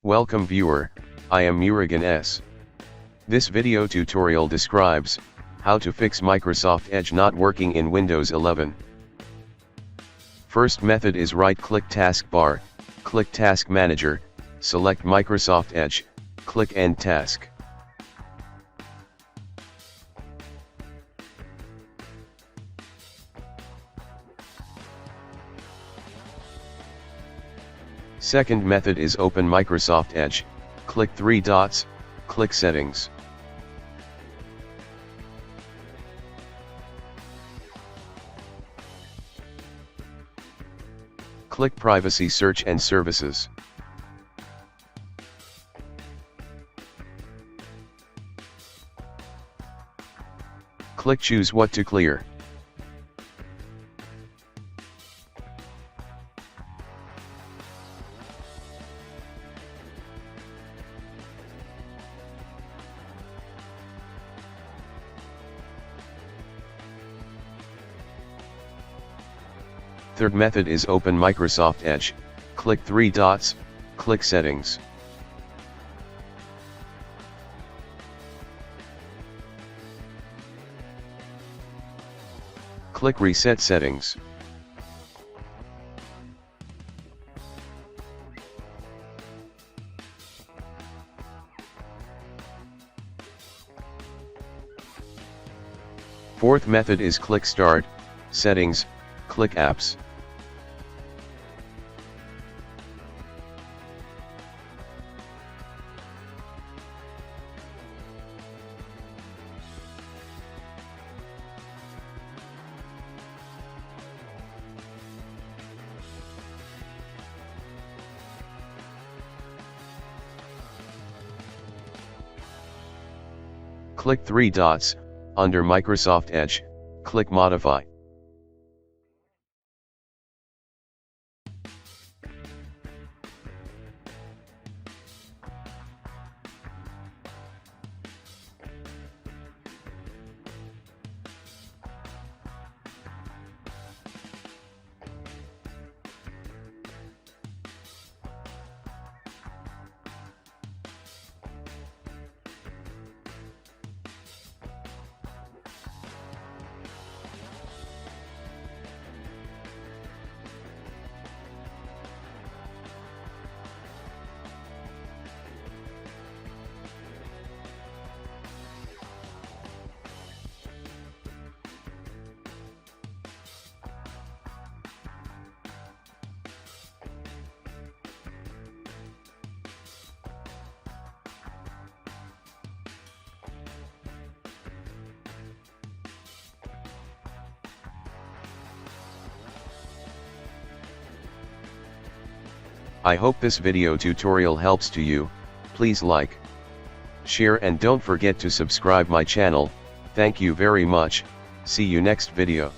Welcome viewer, I am Murugan S. This video tutorial describes how to fix Microsoft Edge not working in Windows 11. First method is right-click taskbar, click Task Manager, select Microsoft Edge, click End Task. Second method is open Microsoft Edge, click three dots, click Settings. Click Privacy Search and Services. Click Choose what to clear. Third method is open Microsoft Edge, click three dots, click Settings. Click Reset Settings. Fourth method is click Start, Settings, click Apps. Click three dots, under Microsoft Edge, click Modify. I hope this video tutorial helps to you. Please like, share and don't forget to subscribe my channel. Thank you very much. See you next video.